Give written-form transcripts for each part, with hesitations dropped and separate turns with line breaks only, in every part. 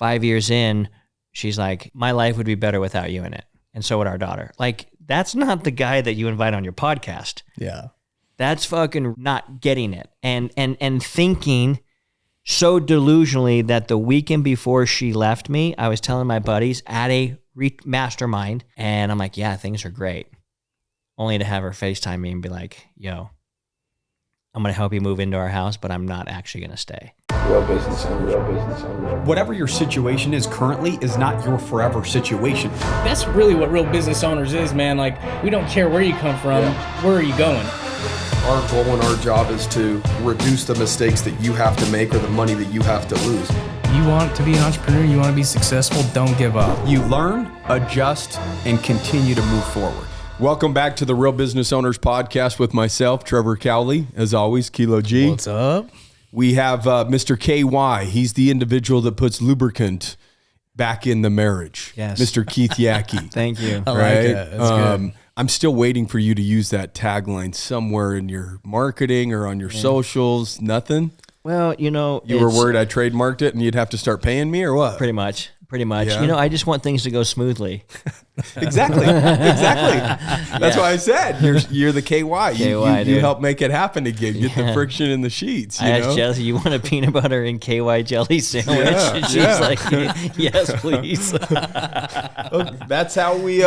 5 years in, she's like, my life would be better without you in it. And so would our daughter. Like, that's not the guy that you invite on your podcast.
Yeah.
That's fucking not getting it. And thinking so delusionally that the weekend before she left me, I was telling my buddies at a mastermind, and I'm like, yeah, things are great. Only to have her FaceTime me and be like, yo, I'm going to help you move into our house, but I'm not actually going to stay.
Real business owner.
Whatever your situation is currently is not your forever situation.
That's really what real business owners is, man. Like, we don't care where you come from, where are you going?
Our goal and our job is to reduce the mistakes that you have to make or the money that you have to lose.
You want to be an entrepreneur, you want to be successful, don't give up.
You learn, adjust, and continue to move forward.
Welcome back to the Real Business Owners Podcast with myself, Trevor Cowley. As always, Kilo G.
What's up?
We have Mr. KY. He's the individual that puts lubricant back in the marriage.
Yes.
Mr. Keith Yackey.
Thank you.
I like it. That's good.
I'm still waiting for you to use that tagline somewhere in your marketing or on your socials. Nothing?
Well, you know,
You were worried I trademarked it and you'd have to start paying me or what?
Pretty much.
Yeah.
You know, I just want things to go smoothly.
Exactly. That's why I said you're the KY. You help make it happen again. Get the friction in the sheets.
I asked Chelsea, you want a peanut butter and KY jelly sandwich? And she's like, yes, please.
That's how we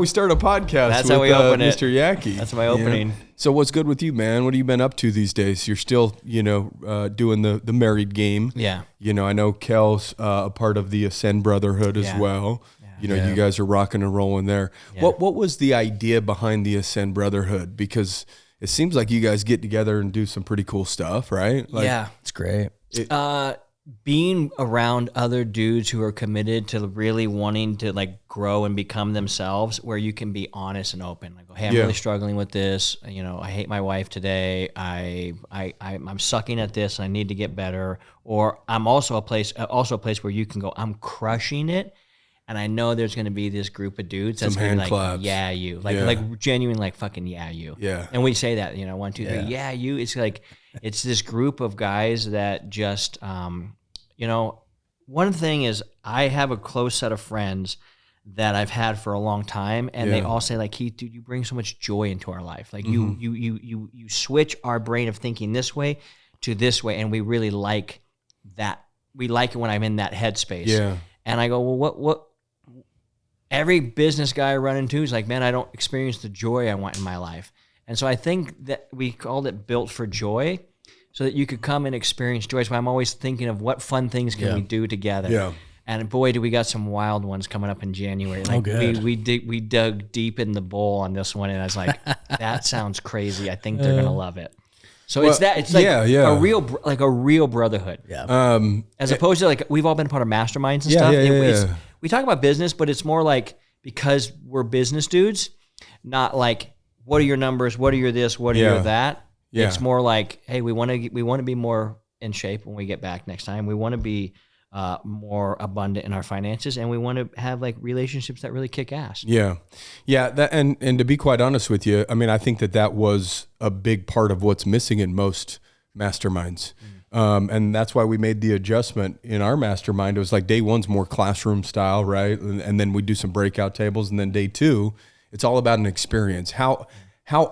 start a podcast.
That's
with,
how we open it.
Mr. Yackey.
That's my opening.
Yeah. So what's good with you, man? What have you been up to these days? You're still, doing the married game.
Yeah.
I know Kale's a part of the Ascend Brotherhood as well. Yeah. You guys are rocking and rolling there. Yeah. What was the idea behind the Ascend Brotherhood? Because it seems like you guys get together and do some pretty cool stuff, right?
It's great.
Being around other dudes who are committed to really wanting to like grow and become themselves, where you can be honest and open. Like, hey, I'm really struggling with this. I hate my wife today. I'm sucking at this. I need to get better. Or I'm also a place where you can go, I'm crushing it. And I know there's going to be this group of dudes that's going to be like, yeah, you. Like genuine, like fucking, yeah, you.
Yeah.
And we say that, 1, 2, 3, yeah, you. It's like, it's this group of guys that just, one thing is I have a close set of friends that I've had for a long time. And they all say like, Keith, dude, you bring so much joy into our life. Like you switch our brain of thinking this way to this way. And we really like that. We like it when I'm in that headspace.
Yeah.
And I go, well, what? Every business guy I run into is like, man, I don't experience the joy I want in my life. And so I think that we called it Built for Joy so that you could come and experience joy. So I'm always thinking of what fun things can we do together. Yeah. And boy, do we got some wild ones coming up in January. Like we dug deep in the bowl on this one, and I was like, that sounds crazy. I think they're gonna love it. So it's like a real brotherhood. Yeah. As opposed to like we've all been part of masterminds and stuff. We talk about business, but it's more like because we're business dudes, not like what are your numbers, what are your this, what are your that. Yeah. It's more like, hey, we want to be more in shape when we get back next time. We want to be more abundant in our finances, and we want to have like relationships that really kick ass.
Yeah. That and to be quite honest with you, I mean, I think that was a big part of what's missing in most masterminds. And that's why we made the adjustment in our mastermind. It was like day one's more classroom style, right? And then we do some breakout tables. And then day two, it's all about an experience. How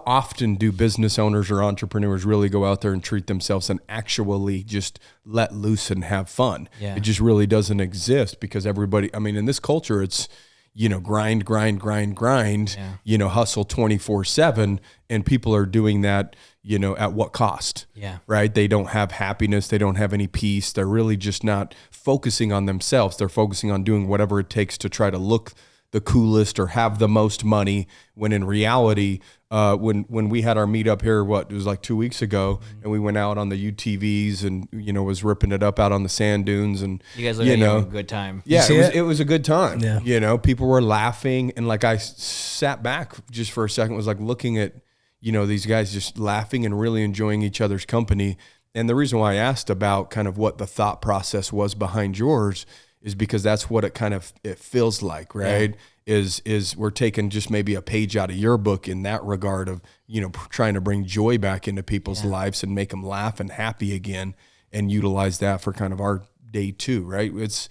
often do business owners or entrepreneurs really go out there and treat themselves and actually just let loose and have fun? Yeah. It just really doesn't exist because everybody, I mean, in this culture, it's, grind, hustle 24/7. And people are doing that, at what cost? Yeah. Right. They don't have happiness. They don't have any peace. They're really just not focusing on themselves. They're focusing on doing whatever it takes to try to look the coolest or have the most money, when in reality, when we had our meetup here, it was like 2 weeks ago, and we went out on the UTVs and, was ripping it up out on the sand dunes. And
you guys look like having a good time.
Yeah, it was a good time. Yeah. People were laughing. And like I sat back just for a second, was like looking at, these guys just laughing and really enjoying each other's company. And the reason why I asked about kind of what the thought process was behind yours is because that's what it feels like, right? Yeah. Is we're taking just maybe a page out of your book in that regard of, trying to bring joy back into people's lives and make them laugh and happy again, and utilize that for kind of our day 2, right? It's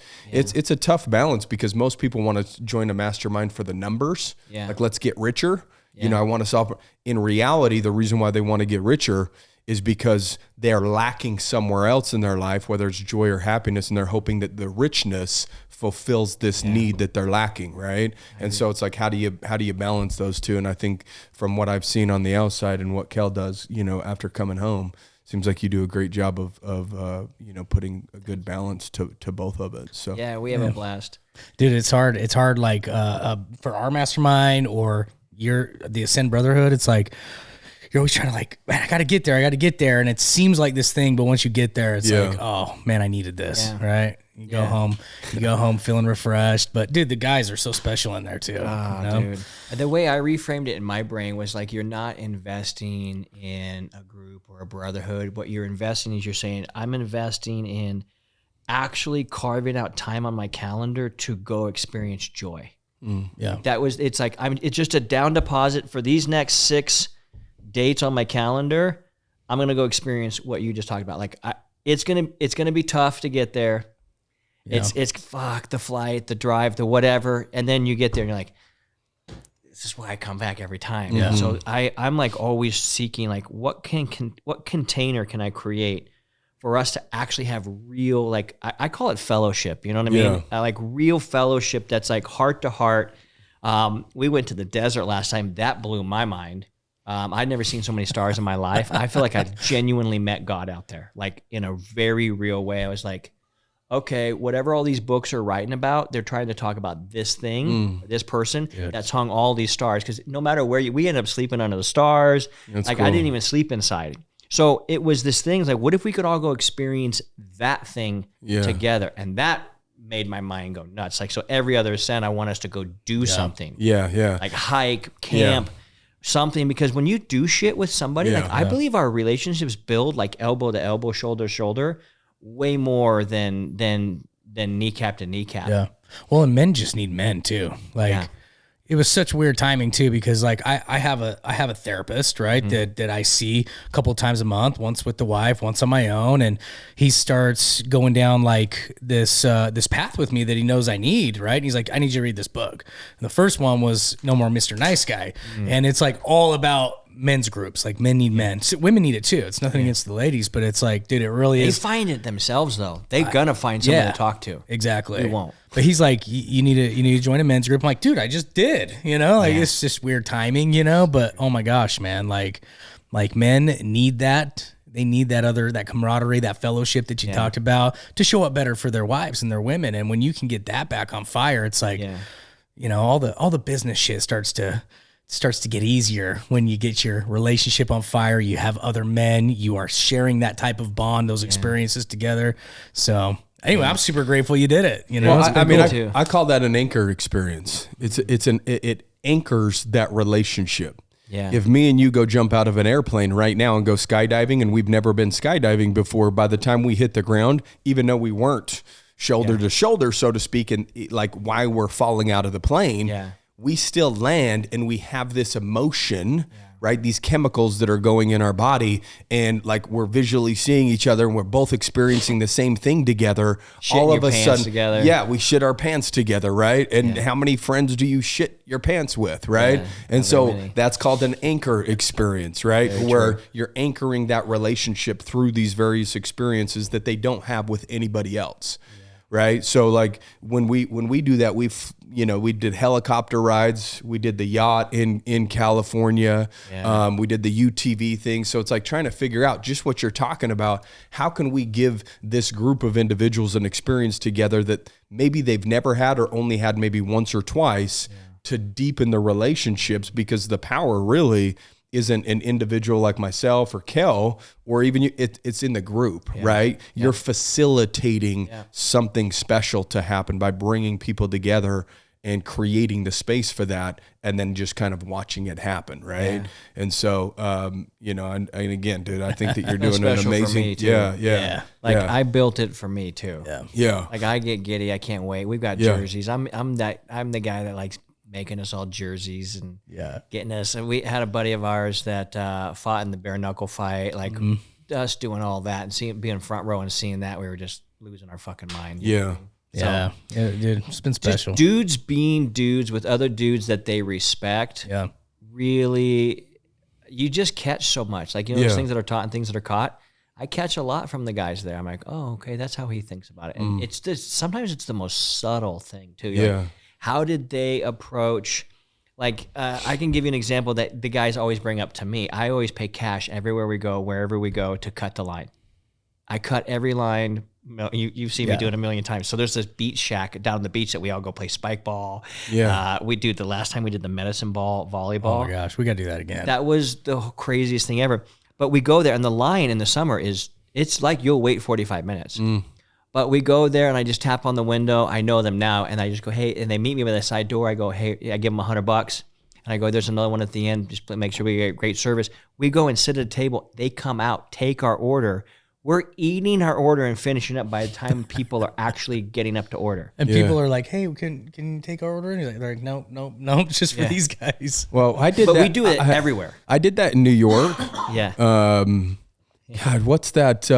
a tough balance because most people want to join a mastermind for the numbers.
Yeah.
Like, let's get richer.
Yeah.
I want to solve. In reality, the reason why they want to get richer is because they're lacking somewhere else in their life, whether it's joy or happiness, and they're hoping that the richness fulfills this need that they're lacking, right? And so it's like, how do you balance those two? And I think from what I've seen on the outside and what Kale does, after coming home, seems like you do a great job of putting a good balance to both of it. So
yeah, we have a blast,
Dude, it's hard. It's hard. Like for our mastermind or the Ascend Brotherhood, it's like, you're always trying to like, man, I got to get there. And it seems like this thing, but once you get there, it's like, oh man, I needed this.
Yeah.
Right. You go home feeling refreshed, but dude, the guys are so special in there too.
Dude. The way I reframed it in my brain was like, you're not investing in a group or a brotherhood. What you're investing is, you're saying, I'm investing in actually carving out time on my calendar to go experience joy.
Yeah.
It's like, it's just a down deposit for these next 6 dates on my calendar. I'm going to go experience what you just talked about. Like it's going to be tough to get there. Yeah. It's fuck the flight, the drive, the whatever. And then you get there and you're like, this is why I come back every time.
Yeah.
So I'm like always seeking like, what container can I create for us to actually have real, like, I call it fellowship. You know what I mean? Like real fellowship. That's like heart to heart. We went to the desert last time. That blew my mind. I'd never seen so many stars in my life. I feel like I genuinely met God out there, like in a very real way. I was like, okay, whatever all these books are writing about, they're trying to talk about this thing, this person that's hung all these stars. Because no matter where we end up sleeping under the stars. That's like cool. I didn't even sleep inside. So it was this thing, like, what if we could all go experience that thing together? And that made my mind go nuts. Like, so every other ascent, I want us to go do something. Yeah. Like hike, camp. Something, because when you do shit with somebody, I believe our relationships build like elbow to elbow, shoulder to shoulder, way more than kneecap to kneecap. Yeah.
Well, and men just need men too. Like it was such weird timing too, because like I have a therapist, right? Mm-hmm. that I see a couple of times a month, once with the wife, once on my own. And he starts going down like this path with me that he knows I need, right? And he's like, I need you to read this book. And the first one was No More Mr. Nice Guy. Mm-hmm. And it's like all about men's groups. Like men need men. So women need it too. It's nothing against the ladies, but it's like, dude, it really is.
They find it themselves though. They're gonna find someone to talk to.
Exactly.
We won't.
But he's like, you need to join a men's group. I'm like, dude, I just did, like it's just weird timing, but oh my gosh, man, like men need that. They need that camaraderie, that fellowship that you talked about to show up better for their wives and their women. And when you can get that back on fire, it's like, all the business shit starts to get easier when you get your relationship on fire. You have other men, you are sharing that type of bond, those experiences together. So anyway, I'm super grateful you did it.
Well, I call that an anchor experience. It anchors that relationship. Yeah. If me and you go jump out of an airplane right now and go skydiving, and we've never been skydiving before, by the time we hit the ground, even though we weren't shoulder to shoulder, so to speak, and like why we're falling out of the plane, we still land and we have this emotion, right? These chemicals that are going in our body, and like we're visually seeing each other and we're both experiencing the same thing together. All of a sudden, together. We shit our pants together, right? And how many friends do you shit your pants with, right? And so that's called an anchor experience, right? Where you're anchoring that relationship through these various experiences that they don't have with anybody else. Right. So like when we do that, we did helicopter rides. We did the yacht in California. We did the UTV thing. So it's like trying to figure out just what you're talking about. How can we give this group of individuals an experience together that maybe they've never had or only had maybe once or twice to deepen the relationships? Because the power really isn't an individual like myself or Kale, or even you, it's in the group, right? You're facilitating something special to happen by bringing people together and creating the space for that, and then just kind of watching it happen, right? And so, and again, dude, I think that you're doing an amazing,
Like I built it for me too.
Yeah.
Like I get giddy. I can't wait. We've got jerseys. I'm the guy that likes making us all jerseys and getting us. And we had a buddy of ours that fought in the bare knuckle fight, like us doing all that and being front row and seeing that, we were just losing our fucking mind.
Yeah.
Yeah, dude, it's been special.
Just dudes being dudes with other dudes that they respect.
Yeah.
Really, you just catch so much. Like, those
Yeah.
things that are taught and things that are caught. I catch a lot from the guys there. I'm like, oh, okay, that's how he thinks about it. And it's just, sometimes it's the most subtle thing too. You're like, how did they approach? Like, I can give you an example that the guys always bring up to me. I always pay cash everywhere we go, wherever we go, to cut the line. I cut every line. You've seen me do it a million times. So there's this beach shack down the beach that we all go play spike ball.
Yeah.
We do the last time we did the medicine ball volleyball.
Oh my gosh, we got to do that again.
That was the craziest thing ever. But we go there, and the line in the summer it's like you'll wait 45 minutes. But we go there, and I just tap on the window. I know them now, and I just go, hey, and they meet me by the side door. I go, hey, I give them $100. And I go, there's another one at the end. Just make sure we get great service. We go and sit at a table. They come out, take our order. We're eating our order and finishing up by the time people are actually getting up to order.
And people are like, hey, can you take our order? And they're like, no, just for these guys.
Well, I did
But
that.
we do it everywhere.
I did that in New York.
Yeah.
God, what's that?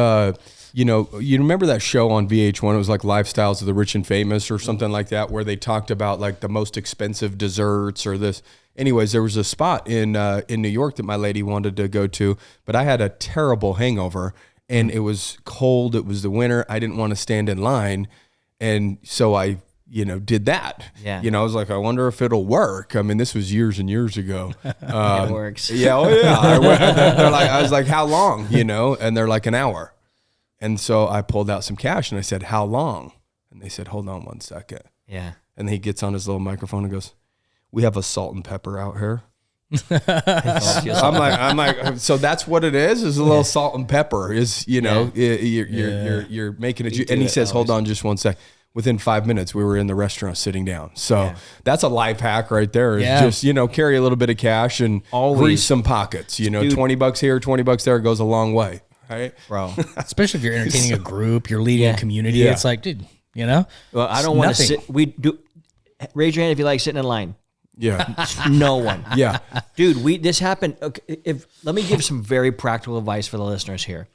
You remember that show on VH1? It was like Lifestyles of the Rich and Famous or something like that, where they talked about like the most expensive desserts or this. Anyways, there was a spot in New York that my lady wanted to go to, but I had a terrible hangover and it was cold. It was the winter. I didn't want to stand in line, and so I did that.
Yeah.
I was like, I wonder if it'll work. I mean, this was years and years ago.
It works.
Yeah. Oh yeah. I was like, how long? And they're like, an hour. And so I pulled out some cash and I said, how long? And they said, hold on 1 second.
Yeah.
And he gets on his little microphone and goes, we have a salt and pepper out here. I'm like, so that's what it is a little salt and pepper you're making it. And he says, hold on just 1 sec. Within 5 minutes, we were in the restaurant sitting down. So that's a life hack right there. Is just, carry a little bit of cash and grease some pockets,
Dude.
$20 here, $20 there goes a long way. Right.
Bro.
Especially if you're entertaining a group, you're leading a community.
Yeah.
It's like, dude,
Well, I don't want to
nothing.
sit. Raise your hand if you like sitting in line.
Yeah.
No one.
Yeah.
Dude, this happened. Okay, let me give some very practical advice for the listeners here.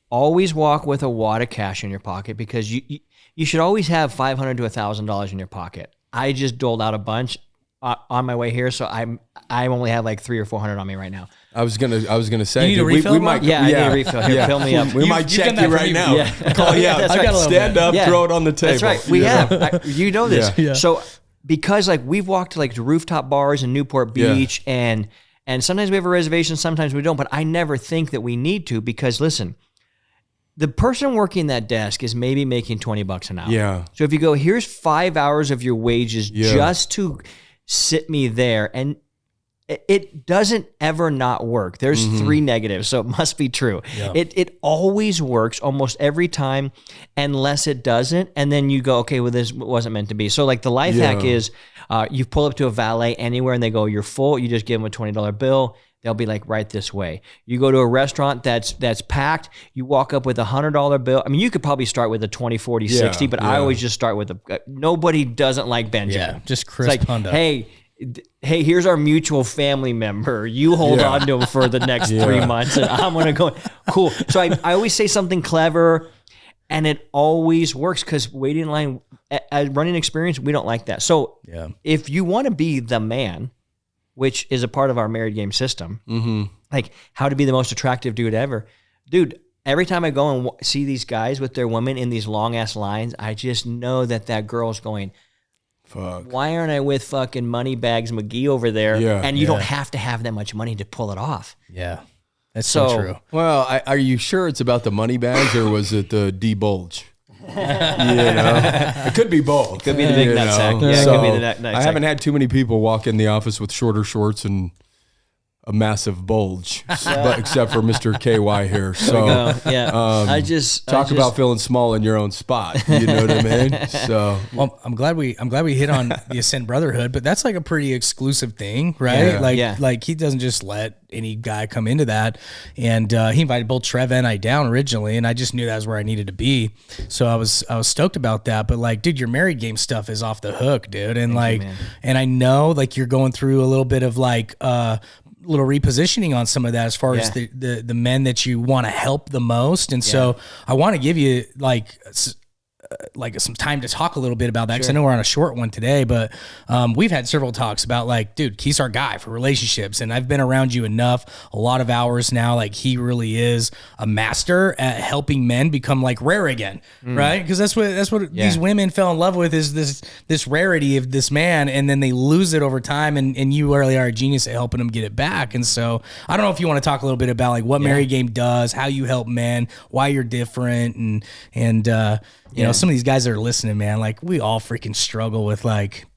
Always walk with a wad of cash in your pocket, because you should always have $500 to $1,000 in your pocket. I just doled out a bunch on my way here, so I only have like $300 or $400 on me right now.
I was gonna say,
You need a refill,
we
Mark?
might,
Yeah, I need a refill. Here, fill me up.
We might check
done that
you
for
right
me
now.
Yeah.
Call you out.
That's right.
Stand up,
Yeah.
throw it on the table.
That's right. We have. You know this.
Yeah.
So because like we've walked to like the rooftop bars in Newport Beach, and sometimes we have a reservation, sometimes we don't. But I never think that we need to, because listen, the person working that desk is maybe making $20 an hour.
Yeah.
So if you go, here's 5 hours of your wages
Yeah.
just to sit me there, and it doesn't ever not work. There's 3 negatives, so it must be true.
Yeah.
It always works almost every time, unless it doesn't. And then you go, okay, well, this wasn't meant to be. So like the life hack is you pull up to a valet anywhere and they go, you're full. You just give them a $20 bill. They'll be like, right this way. You go to a restaurant that's packed. You walk up with a $100 bill. I mean, you could probably start with a 20, 40, 60, but I always just start with nobody doesn't like Benjamin.
Yeah, just
It's
crisp
like,
hundo.
hey, here's our mutual family member. You hold on to him for the next 3 months, and I'm going to go. Cool. So I always say something clever, and it always works, because waiting in line, running experience, we don't like that. So if you want to be the man, which is a part of our married game system, like how to be the most attractive dude ever. Dude, every time I go and see these guys with their women in these long-ass lines, I just know that girl's going,
Fuck.
why aren't I with fucking Moneybags McGee over there?
Yeah.
And you don't have to have that much money to pull it off.
Yeah, that's so true.
Well, are you sure it's about the money bags, or was it the D-bulge? It could be both.
Could be the big nutsack. Yeah, it could be the nutsack.
I haven't had too many people walk in the office with shorter shorts and a massive bulge, but except for Mr. KY here. So
I just
talk about feeling small in your own spot. You know what I mean? So
Well, I'm glad we hit on the Ascent Brotherhood, but that's like a pretty exclusive thing, right?
Yeah.
Like he doesn't just let any guy come into that. And he invited both Trev and I down originally, and I just knew that was where I needed to be. So I was stoked about that. But like, dude, your married game stuff is off the hook, dude. And and I know like you're going through a little bit of like little repositioning on some of that as far as the men that you want to help the most. And so I want to give you like like some time to talk a little bit about that, because I know we're on a short one today, but we've had several talks about like, dude, Keith's our guy for relationships, and I've been around you enough, a lot of hours now. Like, he really is a master at helping men become like rare again, right? Because that's what these women fell in love with, is this rarity of this man, and then they lose it over time, and you really are a genius at helping them get it back. And so I don't know if you want to talk a little bit about like what Married Game does, how you help men, why you're different, and you know, some of these guys that are listening, man, like, we all freaking struggle with like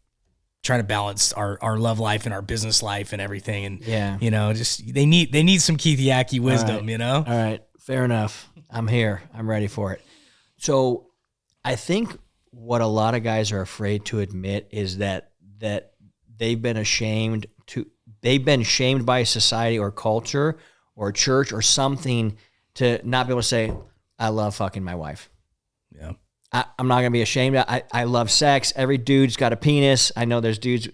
trying to balance our love life and our business life and everything. And you know, just they need some Keith Yackey wisdom, you know?
All right. Fair enough. I'm here. I'm ready for it. So I think what a lot of guys are afraid to admit is that they've been shamed by society or culture or church or something to not be able to say, I love fucking my wife.
Yeah.
I'm not gonna be ashamed. I love sex. Every dude's got a penis. I know there's dudes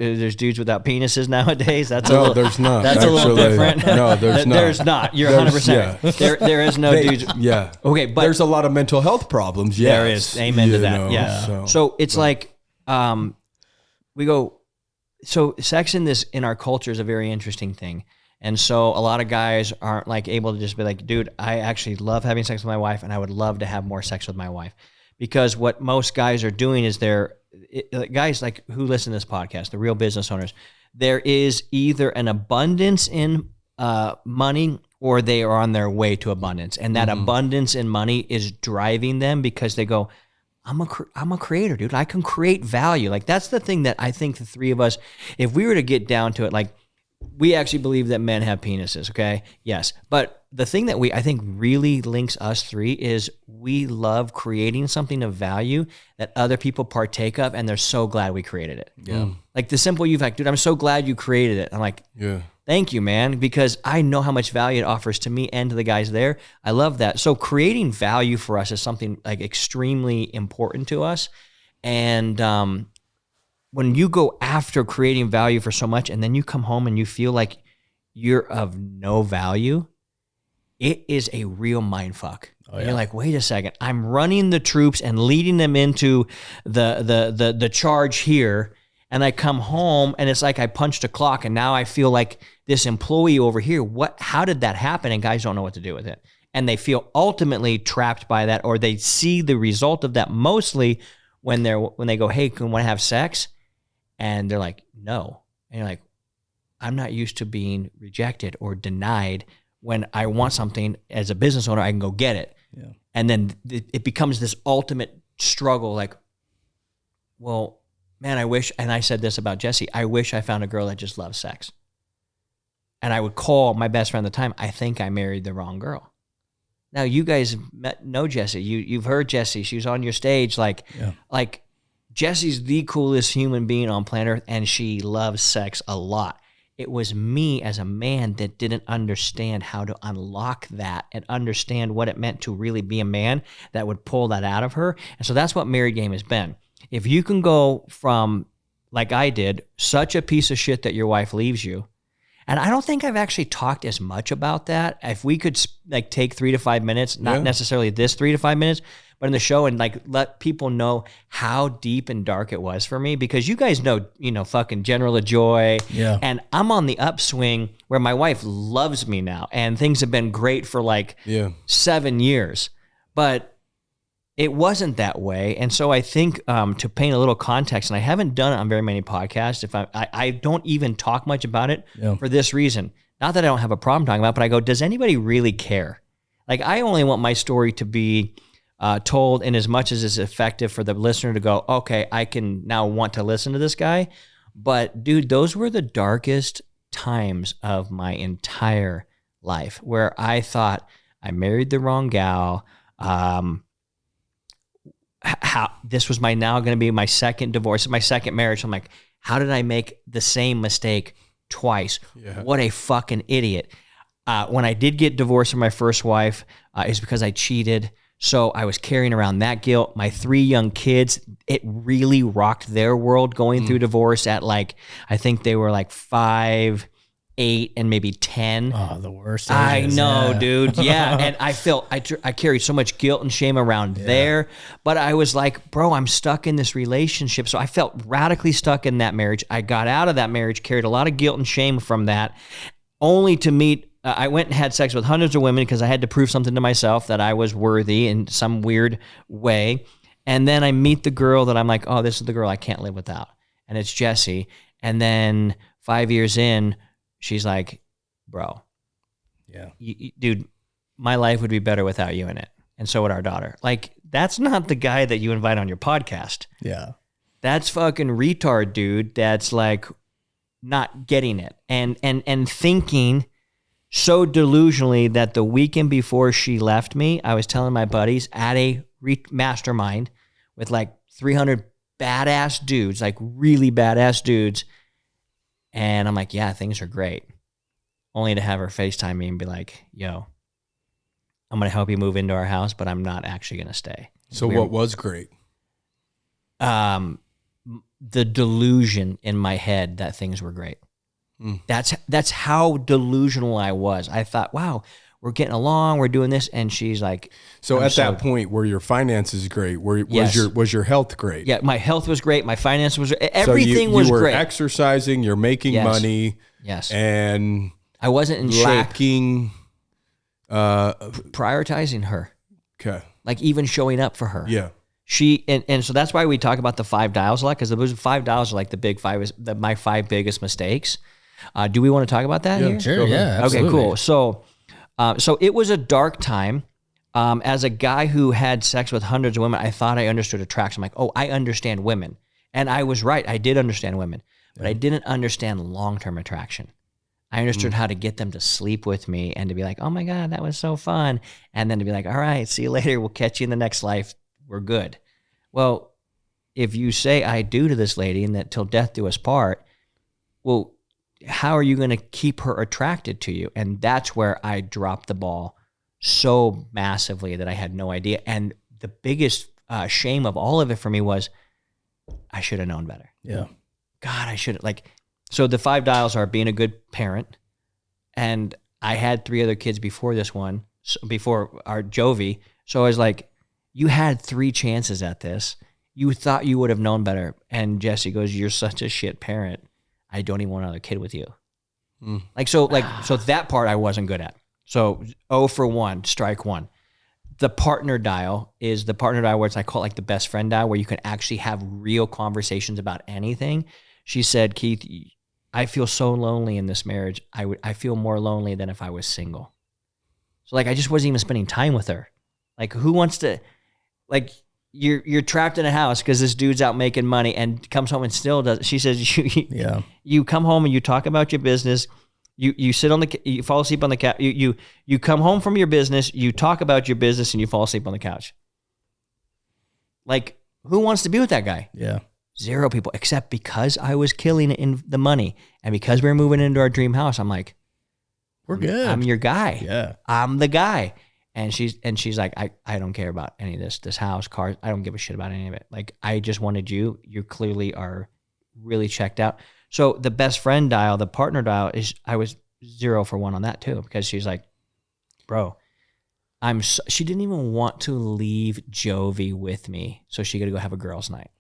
without penises nowadays.
There's not.
That's a little different.
No, there's not.
There's not. You're 100%. There is no dudes.
Yeah.
Okay, but
there's a lot of mental health problems. Yes.
there is. Amen to that.
know,
Yeah. So it's like, we go. So sex in our culture is a very interesting thing. And so a lot of guys aren't like able to just be like, dude, I actually love having sex with my wife, and I would love to have more sex with my wife. Because what most guys are doing is guys like who listen to this podcast, the real business owners, there is either an abundance in money, or they are on their way to abundance. And that abundance in money is driving them because they go, I'm a creator, dude. I can create value. Like, that's the thing that I think the three of us, if we were to get down to it, like, we actually believe that men have penises, okay? Yes. But the thing that I think really links us three is we love creating something of value that other people partake of, and they're so glad we created it.
Yeah.
Like the simple, you've like, dude, I'm so glad you created it. I'm like,
Yeah.
thank you, man, because I know how much value it offers to me and to the guys there. I love that. So creating value for us is something like extremely important to us. And when you go after creating value for so much, and then you come home and you feel like you're of no value, it is a real mind fuck. Oh, yeah. You're like, wait a second, I'm running the troops and leading them into the charge here, and I come home and it's like I punched a clock, and now I feel like this employee over here. How did that happen? And guys don't know what to do with it, and they feel ultimately trapped by that, or they see the result of that mostly when they go, hey, can we have sex? And they're like, no. And you're like, I'm not used to being rejected or denied. When I want something as a business owner, I can go get it. Yeah. And then it becomes this ultimate struggle. Like, well, man, I wish, and I said this about Jesse, I wish I found a girl that just loves sex. And I would call my best friend at the time, I think I married the wrong girl. Now, you guys know Jesse. You've heard Jesse. She was on your stage. Like Jesse's the coolest human being on planet Earth, and she loves sex a lot. It was me as a man that didn't understand how to unlock that and understand what it meant to really be a man that would pull that out of her. And so that's what Married Game has been. If you can go from, like I did, such a piece of shit that your wife leaves you, and I don't think I've actually talked as much about that. If we could like take 3 to 5 minutes, not necessarily this 3 to 5 minutes, but in the show, and like let people know how deep and dark it was for me, because you guys know, fucking General of Joy. Yeah. And I'm on the upswing where my wife loves me now, and things have been great for 7 years. But it wasn't that way. And so I think to paint a little context, and I haven't done it on very many podcasts, I don't even talk much about it for this reason. Not that I don't have a problem talking about it, but I go, does anybody really care? Like, I only want my story to be told in as much as it's effective for the listener to go, okay, I can now want to listen to this guy. But dude, those were the darkest times of my entire life, where I thought I married the wrong gal. How this was now going to be my second divorce, my second marriage. I'm like, how did I make the same mistake twice? Yeah. What a fucking idiot. When I did get divorced from my first wife, it's because I cheated. So I was carrying around that guilt. My 3 young kids, it really rocked their world going through divorce at I think they were 5, 8 and maybe 10.
Oh, the worst.
I
ages,
know,
yeah.
dude. Yeah. And I felt, I carried so much guilt and shame around there. But I was like, bro, I'm stuck in this relationship. So I felt radically stuck in that marriage. I got out of that marriage, carried a lot of guilt and shame from that, only to meet, I went and had sex with hundreds of women because I had to prove something to myself that I was worthy in some weird way. And then I meet the girl that I'm like, oh, this is the girl I can't live without. And it's Jessie. And then 5 years in, she's like, bro,
Yeah.
dude, my life would be better without you in it. And so would our daughter. Like, that's not the guy that you invite on your podcast.
Yeah.
That's fucking retard, dude. That's like not getting it. And thinking so delusionally that the weekend before she left me, I was telling my buddies at a mastermind with like 300 badass dudes, like really badass dudes. And I'm like, yeah, things are great. Only to have her FaceTime me and be like, yo, I'm going to help you move into our house, but I'm not actually going to stay.
So what was great?
The delusion in my head that things were great. That's how delusional I was. I thought, wow, we're getting along, we're doing this. And she's like,
So at that point, were your finances great? Was your health great?
yeah, my health was great. My finances was, everything
so
was
you were
great.
exercising, you're making money.
Yes.
And
I wasn't in shape.
lacking.
Prioritizing her.
Okay.
Like even showing up for her.
Yeah.
She, and so that's why we talk about the 5 dials a lot, because those 5 dials are like the big 5, my 5 biggest mistakes. Do we want to talk about that here?
Sure. Yeah. Absolutely.
Okay, cool. So it was a dark time. As a guy who had sex with hundreds of women, I thought I understood attraction. I'm like, oh, I understand women. And I was right. I did understand women, but I didn't understand long-term attraction. I understood how to get them to sleep with me and to be like, oh my God, that was so fun. And then to be like, all right, see you later. We'll catch you in the next life. We're good. Well, if you say I do to this lady and that till death do us part, well, how are you going to keep her attracted to you? And that's where I dropped the ball so massively that I had no idea. And the biggest shame of all of it for me was I should have known better.
Yeah.
God, I should have, like, so the 5 dials are being a good parent. And I had 3 other kids before this one, before our Jovi. So I was like, you had 3 chances at this. You thought you would have known better. And Jesse goes, you're such a shit parent. I don't even want another kid with you. So that part I wasn't good at. So 0 for 1, strike 1. The partner dial is the partner dial where I call it like the best friend dial, where you can actually have real conversations about anything. She said, Keith, I feel so lonely in this marriage. I feel more lonely than if I was single. So like I just wasn't even spending time with her. Like who wants to, like you're trapped in a house because this dude's out making money and comes home and still does. She says you come home and you talk about your business. You sit on you fall asleep on the couch. You come home from your business. You talk about your business and you fall asleep on the couch. Like who wants to be with that guy?
Yeah.
0 people, except because I was killing it in the money and because we were moving into our dream house. I'm like,
we're good.
I'm your guy.
Yeah.
I'm the guy. And she's like, I don't care about any of this house, cars. I don't give a shit about any of it. Like, I just wanted you. You clearly are really checked out. So the best friend dial, the partner dial I was 0 for 1 on that too, because she's like, bro, she didn't even want to leave Jovi with me. So she got to go have a girls' night.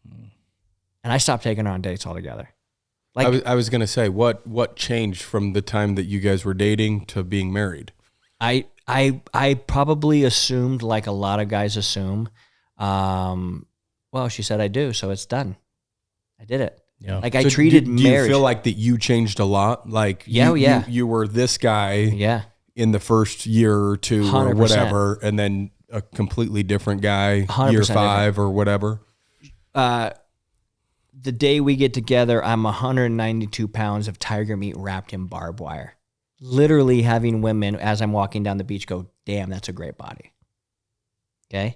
And I stopped taking her on dates altogether. Like
I was going to say, what changed from the time that you guys were dating to being married?
I probably assumed, like a lot of guys assume, well, she said I do, so it's done. I did it.
Yeah.
Like I treated
do
marriage.
you feel like that you changed a lot? Like you were this guy in the first year or 2 or
100%.
whatever, and then a completely different guy year 5 or whatever?
The day we get together, I'm 192 pounds of tiger meat wrapped in barbed wire. Literally having women, as I'm walking down the beach, go, damn, that's a great body. Okay?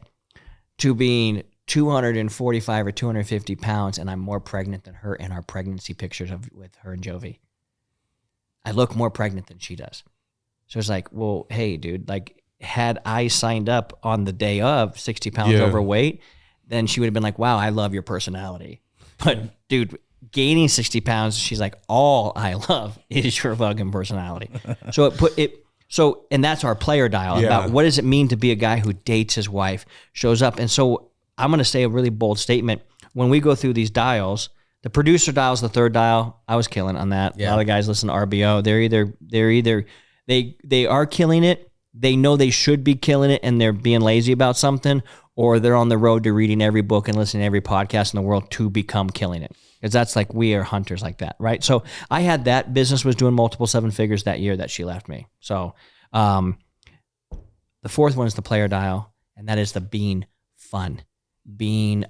To being 245 or 250 pounds, and I'm more pregnant than her in our pregnancy pictures with her and Jovi. I look more pregnant than she does. So it's like, well, hey, dude, like, had I signed up on the day of 60 pounds overweight, then she would have been like, wow, I love your personality. But, dude, gaining 60 pounds, she's like, all I love is your fucking personality. And that's our player dial about what does it mean to be a guy who dates his wife, shows up. And so I'm going to say a really bold statement. When we go through these dials, the producer dial is the third dial. I was killing on that. A lot of guys listen to RBO. They are killing it. They know they should be killing it and they're being lazy about something, or they're on the road to reading every book and listening to every podcast in the world to become killing it. Because that's like, we are hunters like that, right? So I had that business was doing multiple 7 figures that year that she left me. So the fourth one is the player dial, and that is the being fun, being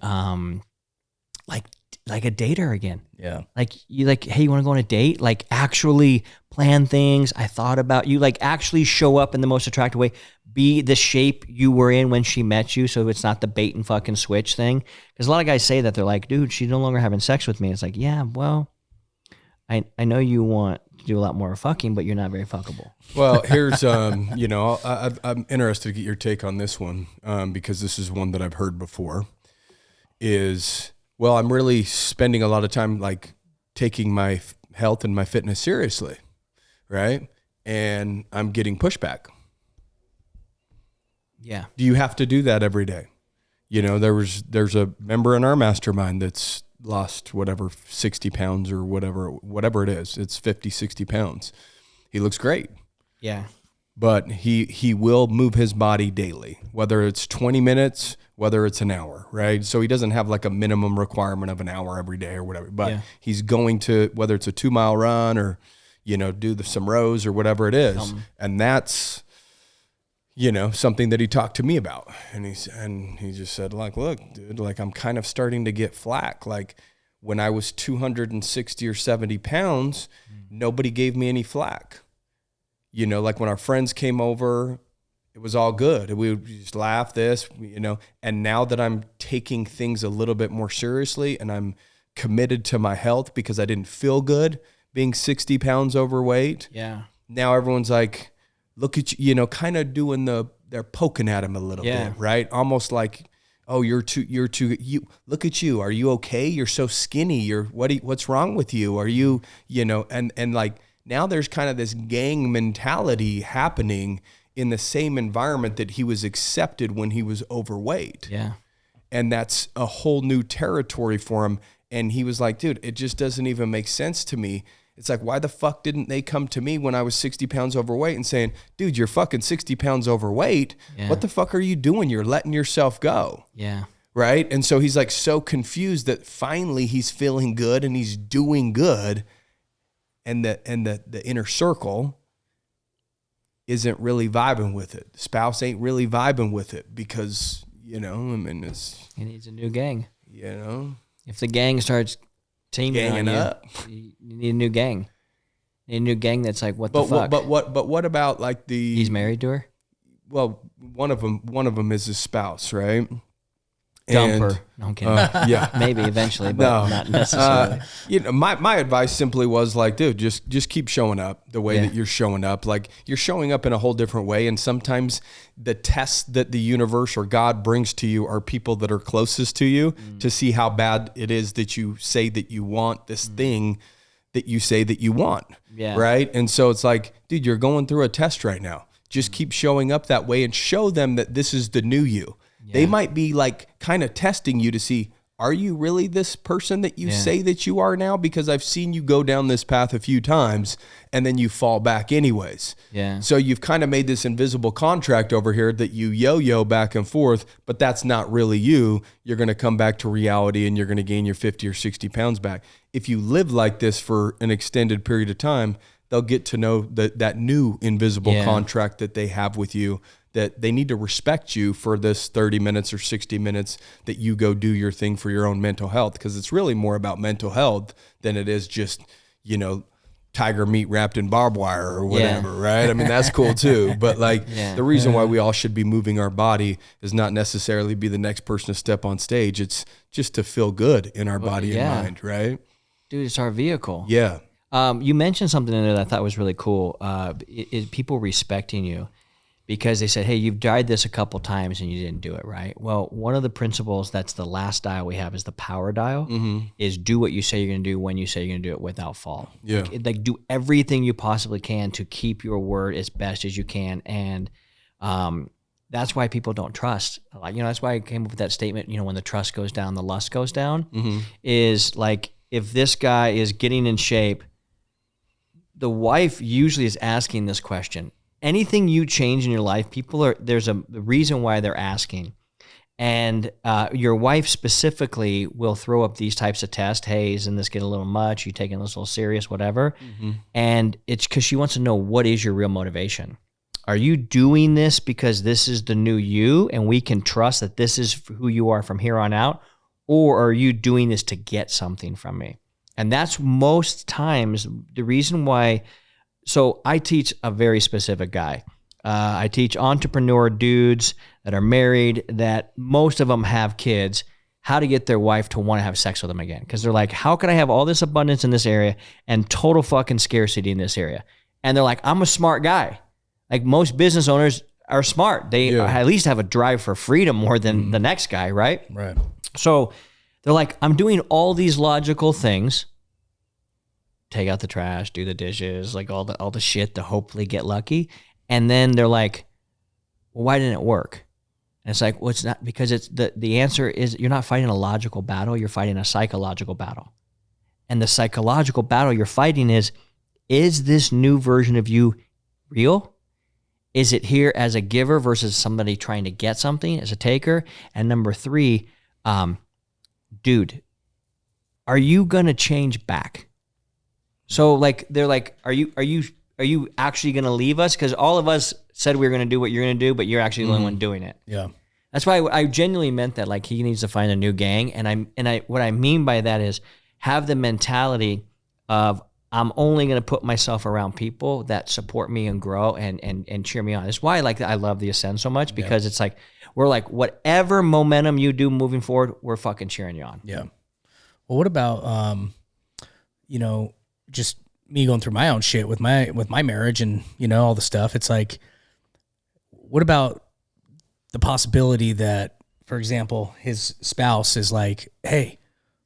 like a dater again.
Yeah.
Like you hey, you want to go on a date? Like actually plan things. I thought about you, like actually show up in the most attractive way, be the shape you were in when she met you. So it's not the bait and fucking switch thing. Because a lot of guys say that they're like, dude, she's no longer having sex with me. It's like, yeah, well, I know you want to do a lot more fucking, but you're not very fuckable.
Well, here's, I'm interested to get your take on this one because this is one that I've heard before well, I'm really spending a lot of time like taking my health and my fitness seriously, right? And I'm getting pushback.
Yeah.
Do you have to do that every day? There's a member in our mastermind that's lost 60 pounds or whatever it is. It's 50, 60 pounds. He looks great.
Yeah.
But he will move his body daily, whether it's 20 minutes, whether it's an hour, right? So he doesn't have like a minimum requirement of an hour every day or whatever, but he's going to, whether it's a 2-mile run or, do some rows or whatever it is. And that's, something that he talked to me about. And he just said, like, look, dude, like I'm kind of starting to get flack. Like when I was 260 or 70 pounds, nobody gave me any flack. Like when our friends came over, it was all good. We would just laugh and now that I'm taking things a little bit more seriously and I'm committed to my health because I didn't feel good being 60 pounds overweight.
Yeah.
Now everyone's like, look at you, kind of doing they're poking at him a little bit, right? Almost like, oh, you look at you. Are you okay? You're so skinny. What's wrong with you? Are you, and like now there's kind of this gang mentality happening in the same environment that he was accepted when he was overweight.
Yeah.
And that's a whole new territory for him. And he was like, dude, it just doesn't even make sense to me. It's like, why the fuck didn't they come to me when I was 60 pounds overweight and saying, dude, you're fucking 60 pounds overweight. Yeah. What the fuck are you doing? You're letting yourself go.
Yeah.
Right. And so he's like so confused that finally he's feeling good and he's doing good. And the inner circle isn't really vibing with it. The spouse ain't really vibing with it because, he
needs a new gang. If the gang starts teaming on you, up, you need a new gang. You need a new gang that's like, what the fuck?
But what about like
he's married to her?
Well, one of them is his spouse, right?
Dumper. No, I'm kidding.
Yeah,
maybe eventually, but not necessarily.
My advice simply was like, dude, just keep showing up the way that you're showing up. Like you're showing up in a whole different way, and sometimes the tests that the universe or God brings to you are people that are closest to you to see how bad it is that you say that you want this thing that you say that you want. Yeah. Right. And so it's like, dude, you're going through a test right now. Just keep showing up that way and show them that this is the new you. Yeah. They might be like kind of testing you to see, are you really this person that you say that you are now? Because I've seen you go down this path a few times and then you fall back anyways. Yeah. So you've kind of made this invisible contract over here that you yo-yo back and forth, but that's not really you. You're going to come back to reality and you're going to gain your 50 or 60 pounds back. If you live like this for an extended period of time, they'll get to know that new invisible contract that they have with you, that they need to respect you for this 30 minutes or 60 minutes that you go do your thing for your own mental health. Because it's really more about mental health than it is just, tiger meat wrapped in barbed wire or whatever, right? I mean, that's cool too. But like the reason why we all should be moving our body is not necessarily be the next person to step on stage. It's just to feel good in our body and mind, right?
Dude, it's our vehicle.
Yeah.
You mentioned something in there that I thought was really cool. People respecting you. because they said, hey, you've tried this a couple times and you didn't do it right. Well, one of the principles that's the last dial we have is the power dial, is do what you say you're going to do when you say you're going to do it without fault.
Yeah.
Like do everything you possibly can to keep your word as best as you can. And that's why people don't trust. Like, that's why I came up with that statement, when the trust goes down, the lust goes down, is like, if this guy is getting in shape, the wife usually is asking this question. Anything you change in your life, there's a reason why they're asking. And your wife specifically will throw up these types of tests. Hey, isn't this getting a little much? You taking this a little serious, whatever. And it's because she wants to know, what is your real motivation? Are you doing this because this is the new you and we can trust that this is who you are from here on out? Or are you doing this to get something from me? And that's most times the reason why. So I teach a very specific guy. I teach entrepreneur dudes that are married, that most of them have kids, how to get their wife to want to have sex with them again. Because they're like, how can I have all this abundance in this area and total fucking scarcity in this area? And they're like, I'm a smart guy. Like most business owners are smart. They at least have a drive for freedom more than the next guy, right?
Right.
So they're like, I'm doing all these logical things. Take out the trash, do the dishes, like all the shit to hopefully get lucky. And then they're like, well, why didn't it work? And it's like, well, it's not, because it's the answer is you're not fighting a logical battle, you're fighting a psychological battle. And the psychological battle you're fighting is this new version of you real? Is it here as a giver versus somebody trying to get something as a taker? And number 3, dude, are you gonna change back? So like they're like, are you actually going to leave us? Because all of us said we were going to do what you're going to do, but you're actually the only one doing it.
Yeah,
that's why I genuinely meant that. Like he needs to find a new gang, and what I mean by that is have the mentality of I'm only going to put myself around people that support me and grow and cheer me on. That's why I love the Ascend so much, because it's like we're like whatever momentum you do moving forward, we're fucking cheering you on.
Yeah. Well, what about just me going through my own shit with my marriage and, all the stuff. It's like, what about the possibility that, for example, his spouse is like, hey,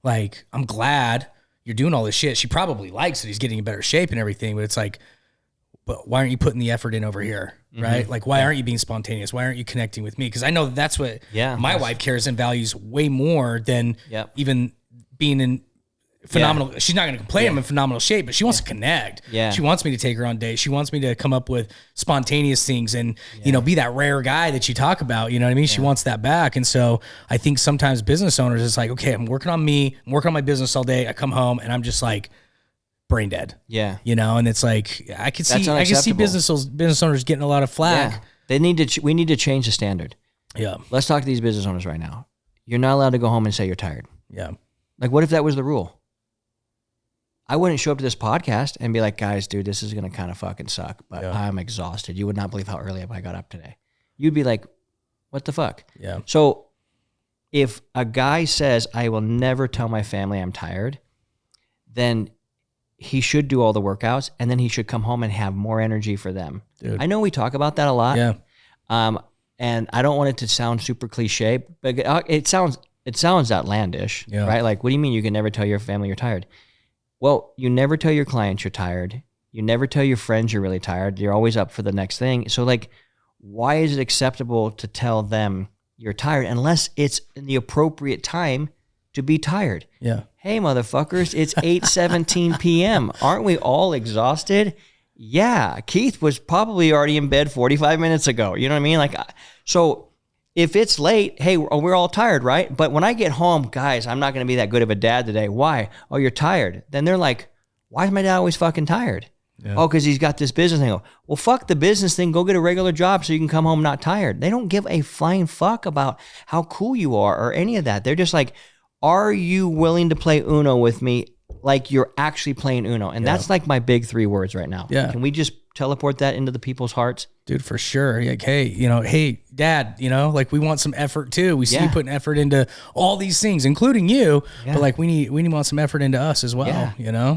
like, I'm glad you're doing all this shit. She probably likes that he's getting in better shape and everything, but it's like, but why aren't you putting the effort in over here? Right? Like, why aren't you being spontaneous? Why aren't you connecting with me? Because I know that's what my wife cares and values way more than even being in phenomenal. She's not going to complain I'm in phenomenal shape, but she wants to connect. She wants me to take her on dates. She wants me to come up with spontaneous things and, be that rare guy that you talk about. You know what I mean? She wants that back. And so I think sometimes business owners, it's like, okay, I'm working on me. I'm working on my business all day. I come home and I'm just like brain dead. Yeah. And it's like, I can see business owners getting a lot of flack.
We need to change the standard. Yeah. Let's talk to these business owners right now. You're not allowed to go home and say you're tired. Yeah. Like, what if that was the rule? I wouldn't show up to this podcast and be like, guys, dude, this is going to kind of fucking suck, but I'm exhausted. You would not believe how early I got up today. You'd be like, what the fuck? Yeah. So if a guy says, I will never tell my family I'm tired, then he should do all the workouts and then he should come home and have more energy for them. Dude. I know we talk about that a lot. Yeah. And I don't want it to sound super cliche, but it sounds outlandish, right? Like, what do you mean you can never tell your family you're tired? Well, you never tell your clients you're tired. You never tell your friends you're really tired. You're always up for the next thing. So like, why is it acceptable to tell them you're tired unless it's in the appropriate time to be tired? Yeah. Hey, motherfuckers, it's 8:17 p.m. Aren't we all exhausted? Yeah. Keith was probably already in bed 45 minutes ago. You know what I mean? Like, so if it's late, hey, we're all tired, right? But when I get home, guys, I'm not going to be that good of a dad today. Why? Oh, you're tired. Then they're like, why is my dad always fucking tired? Yeah. Oh, because he's got this business thing. Well, fuck the business thing. Go get a regular job so you can come home not tired. They don't give a flying fuck about how cool you are or any of that. They're just like, are you willing to play Uno with me like you're actually playing Uno? And that's like my big 3 words right now. Yeah. Can we just teleport that into the people's hearts?
Dude, for sure. Like, hey, hey, dad, like we want some effort too. We see you putting effort into all these things, including you, but like we want some effort into us as well,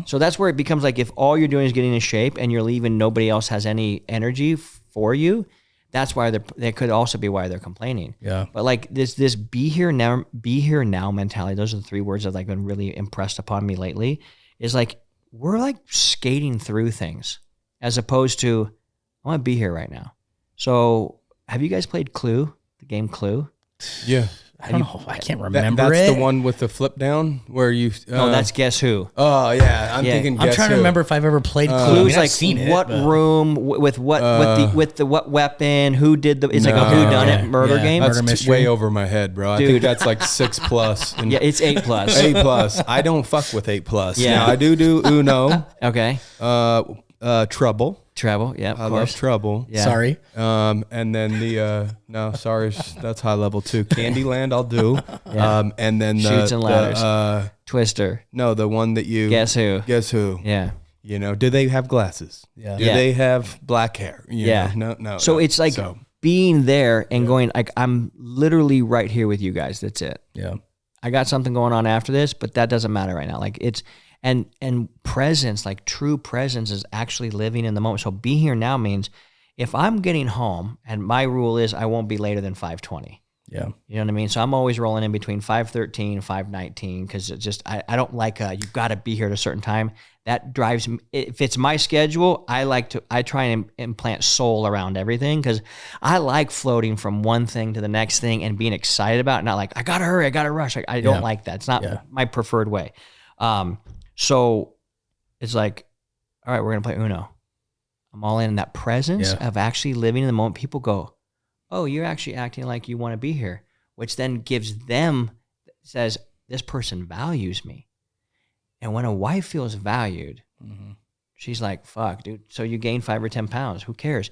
So that's where it becomes like, if all you're doing is getting in shape and you're leaving, nobody else has any energy for you, that's why they could also be why they're complaining.
Yeah.
But like this be here now mentality, those are the 3 words that like been really impressed upon me lately, is like we're like skating through things as opposed to I want to be here right now. So have you guys played Clue, the game Clue?
Yeah.
I don't know. I can't remember
that's
it.
the one with the flip down where you.
No, that's Guess Who.
Oh yeah, I'm thinking.
I'm
Guess
trying to
Who.
remember if I've ever played Clue. I
Clue's
mean, I've
like
seen it,
what
but-
room with what with the what weapon, who did the. It's like a who done it murder
Yeah.
game.
That's
Murder mystery.
way over my head, bro. I think that's like 6+. And
Yeah, it's 8+.
8+. I don't fuck with 8+.
Yeah.
Now, I do Uno.
Okay.
Trouble.
Trouble. Yeah, of
I love
course.
Trouble.
Yeah.
Sorry.
And then the no, sorry, that's high level too. Candyland, I'll do.
Yeah.
And then
Chutes and Ladders.
the
Twister.
no, the one that you
Guess Who.
Guess Who?
Yeah.
You know, do they have glasses?
Yeah.
Do
Yeah.
they have black hair? You
Yeah.
know, no.
So
no.
it's like
So,
being there and going like I'm literally right here with you guys. That's it.
Yeah.
I got something going on after this, but that doesn't matter right now. Like it's and presence, like true presence is actually living in the moment. So be here now means if I'm getting home and my rule is I won't be later than 5:20.
Yeah.
You know what I mean? So I'm always rolling in between 5:13 and 5:19 because it's just I don't like you've got to be here at a certain time. That drives me. If it's my schedule, I try and implant soul around everything because I like floating from one thing to the next thing and being excited about it. Not like I gotta hurry, I gotta rush. I don't like that. It's not my preferred way. So it's like, all right, we're gonna play Uno. I'm all in that presence of actually living in the moment. People go, oh, you're actually acting like you want to be here, which then says, this person values me. And when a wife feels valued, she's like, fuck, dude, so you gained 5 or 10 pounds. Who cares?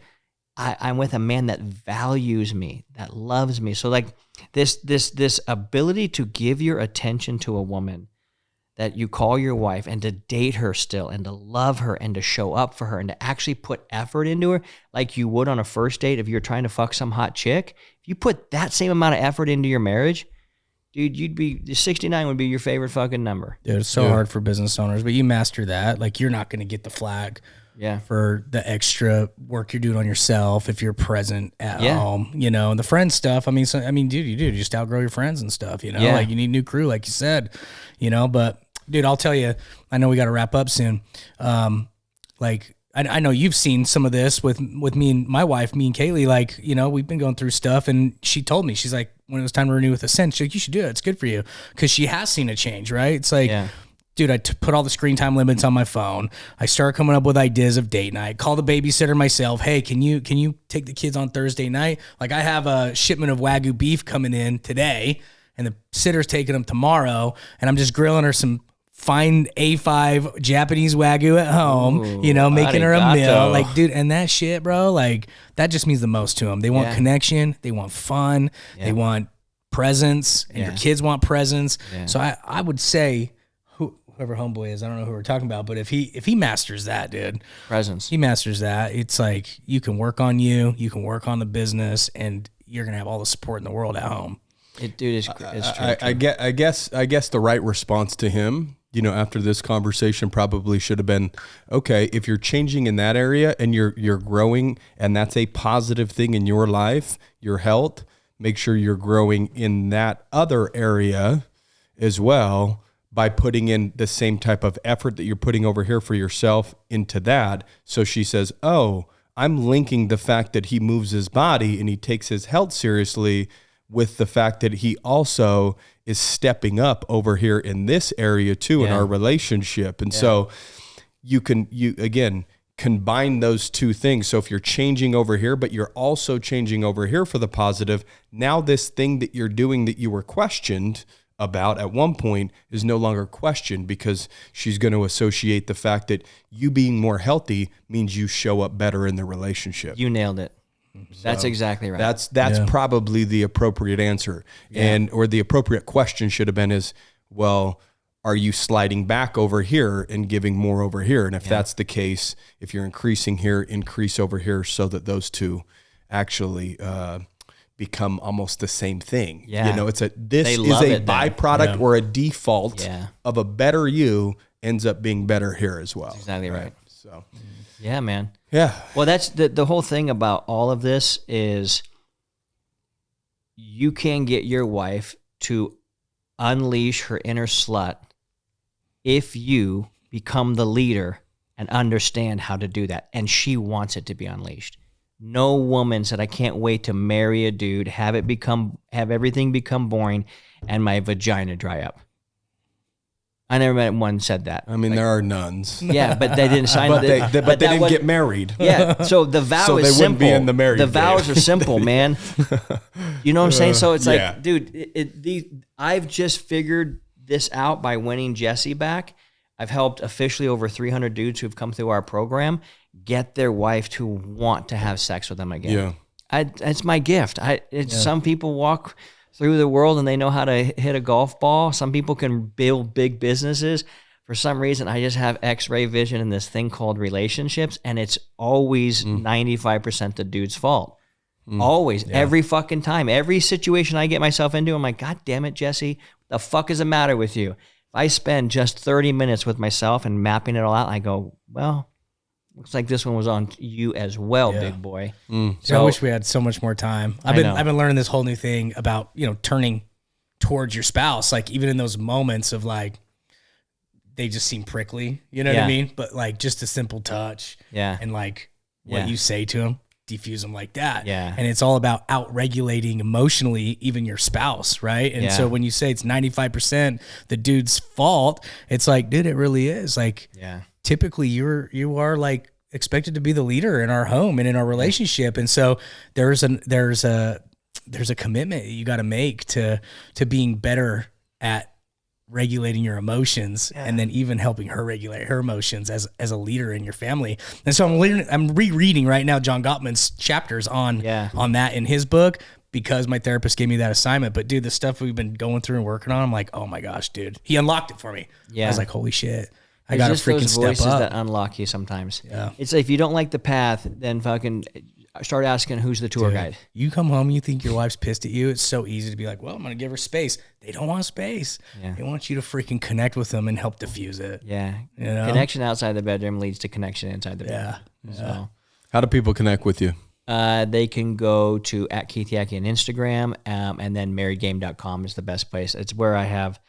I'm with a man that values me, that loves me. So like this ability to give your attention to a woman that you call your wife and to date her still and to love her and to show up for her and to actually put effort into her like you would on a first date if you're trying to fuck some hot chick. If you put that same amount of effort into your marriage, dude, 69 would be your favorite fucking number.
Dude, it's so hard for business owners, but you master that. Like you're not going to get the flag for the extra work you're doing on yourself if you're present at home, you know, and the friend stuff. I mean, dude, you just outgrow your friends and stuff, you know, like you need a new crew, like you said, you know, but dude, I'll tell you, I know we got to wrap up soon. Like I know you've seen some of this with me and my wife, me and Kaylee, like, you know, we've been going through stuff and she told me, she's like, when it was time to renew with Ascent, she's like, you should do it. It's good for you. Cause she has seen a change, right? It's like, dude, I put all the screen time limits on my phone. I started coming up with ideas of date night. Call the babysitter myself. Hey, can you take the kids on Thursday night? Like I have a shipment of Wagyu beef coming in today and the sitter's taking them tomorrow and I'm just grilling her some fine A5 Japanese Wagyu at home, you know, making her a meal. Like, dude, and that shit, bro, like that just means the most to them. They want connection. They want fun. They want presence and your kids want presence. So I would say whoever homeboy is, I don't know who we're talking about, but if he masters that, dude,
presence,
he masters that. It's like you can work on you can work on the business and you're going to have all the support in the world at home.
It's true.
I guess the right response to him, you know, after this conversation probably should have been, okay, if you're changing in that area and you're growing and that's a positive thing in your life, your health, make sure you're growing in that other area as well by putting in the same type of effort that you're putting over here for yourself into that. So she says, oh, I'm linking the fact that he moves his body and he takes his health seriously with the fact that he also is stepping up over here in this area too in our relationship. And so you again combine those two things. So if you're changing over here, but you're also changing over here for the positive, now this thing that you're doing that you were questioned about at one point is no longer questioned because she's going to associate the fact that you being more healthy means you show up better in the relationship.
You nailed it. That's exactly right.
That's probably the appropriate answer. Or the appropriate question should have been is, well, are you sliding back over here and giving more over here? And if that's the case, if you're increasing here, increase over here so that those two actually become almost the same thing.
Yeah.
You know, this is a byproduct or a default of a better you ends up being better here as well.
That's exactly right.
So
yeah, man.
Yeah.
Well, that's the whole thing about all of this is you can get your wife to unleash her inner slut if you become the leader and understand how to do that. And she wants it to be unleashed. No woman said, I can't wait to marry a dude, have everything become boring, and my vagina dry up. I never met one said that.
I mean, there are nuns.
Yeah, but they didn't sign
But
it.
they didn't get married.
Yeah, so the vow
So
is
they
simple.
wouldn't be in the married
The vows
game.
are simple, man. You know what I'm saying? So it's
Yeah.
like, dude, I've just figured this out by winning Jesse back. I've helped officially over 300 dudes who've come through our program get their wife to want to have sex with them again.
Yeah.
It's my gift. Some people walk through the world and they know how to hit a golf ball. Some people can build big businesses. For some reason, I just have X-ray vision in this thing called relationships, and it's always 95% the dude's fault. Always, every fucking time, every situation I get myself into, I'm like, God damn it, Jesse, the fuck is the matter with you? If I spend just 30 minutes with myself and mapping it all out, I go, well, looks like this one was on you as well, big boy.
So I wish we had so much more time. I've been learning this whole new thing about, turning towards your spouse, like even in those moments of like, they just seem prickly, you know what I mean? But like just a simple touch and like what you say to them, defuse them like that.
Yeah.
And it's all about out-regulating emotionally, even your spouse, right? And so when you say it's 95% the dude's fault, it's like, dude, it really is. Like, typically you are like expected to be the leader in our home and in our relationship. And so there's a commitment you got to make to being better at regulating your emotions and then even helping her regulate her emotions as a leader in your family. And so I'm rereading right now John Gottman's chapters on that in his book because my therapist gave me that assignment. But dude, the stuff we've been going through and working on, I'm like, oh my gosh, dude, he unlocked it for me. I was like, holy shit. I got to freaking
those
step
voices
up.
that unlock you sometimes.
Yeah.
It's like if you don't like the path, then fucking start asking who's the tour guide.
You come home, you think your wife's pissed at you. It's so easy to be like, well, I'm going to give her space. They don't want space.
Yeah.
They want you to freaking connect with them and help diffuse it.
Yeah.
You know?
Connection outside the bedroom leads to connection inside the bedroom. So
How do people connect with you?
they can go to @Keith Yackey on Instagram, and then marriedgame.com is the best place. It's where I have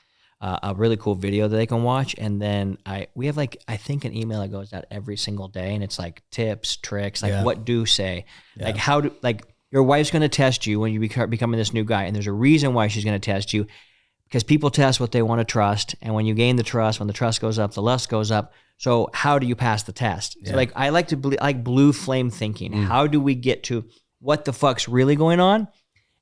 a really cool video that they can watch. And then we have I think an email that goes out every single day, and it's like tips, tricks, what do say, like how do, your wife's going to test you when you becoming this new guy. And there's a reason why she's going to test you, because people test what they want to trust. And when you gain the trust, when the trust goes up, the lust goes up. So how do you pass the test? So I like to blue flame thinking. How do we get to what the fuck's really going on?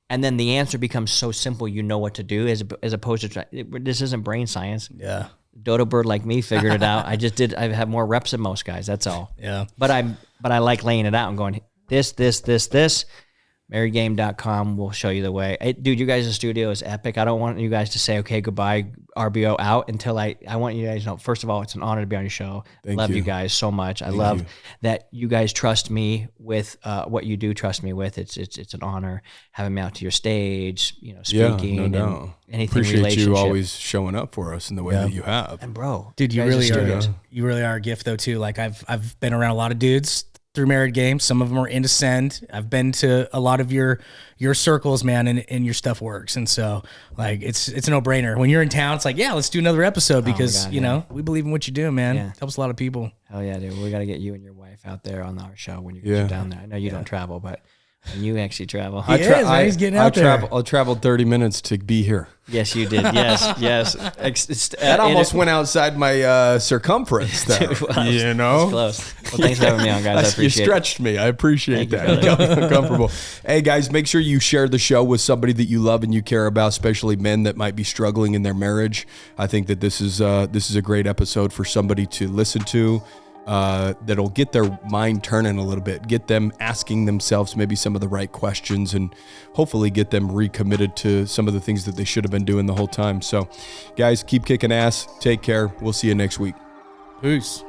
And then the answer becomes so simple, you know what to do, as opposed to this isn't brain science.
Yeah.
Dodo bird like me figured it out. I have more reps than most guys. That's all.
Yeah.
But I like laying it out and going this. Marriedgame.com will show you the way. Dude, you guys' studio is epic. I don't want you guys to say, okay, goodbye, RBO out, until I want you guys to know, first of all, it's an honor to be on your show. Love you guys so much. I love that you guys trust me with what you do trust me with. It's an honor having me out to your stage, speaking.
Yeah, no doubt.
And anything
Appreciate
relationship.
you always showing up for us in the way that you have.
And bro,
Dude, you
guys'
really
studios.
are. You really are a gift though too. Like I've been around a lot of dudes through Married Game. Some of them are into Send. I've been to a lot of your circles, man, and your stuff works. And so it's a no brainer. When you're in town, it's like, yeah, let's do another episode because we believe in what you do, man.
Yeah.
It helps a lot of people.
Hell yeah, dude. We got to get you and your wife out there on our show when you're down there. I know you don't travel, but when you actually travel.
He's getting out there.
I traveled 30 minutes to be here.
Yes, you did. Yes.
That almost went outside my circumference there.
It's close. Well, thanks for having me on, guys. I appreciate
You stretched me. I appreciate that. You got me uncomfortable. Hey, guys, make sure you share the show with somebody that you love and you care about, especially men that might be struggling in their marriage. I think that this is a great episode for somebody to listen to. That'll get their mind turning a little bit, get them asking themselves maybe some of the right questions, and hopefully get them recommitted to some of the things that they should have been doing the whole time. So, guys, keep kicking ass. Take care. We'll see you next week.
Peace.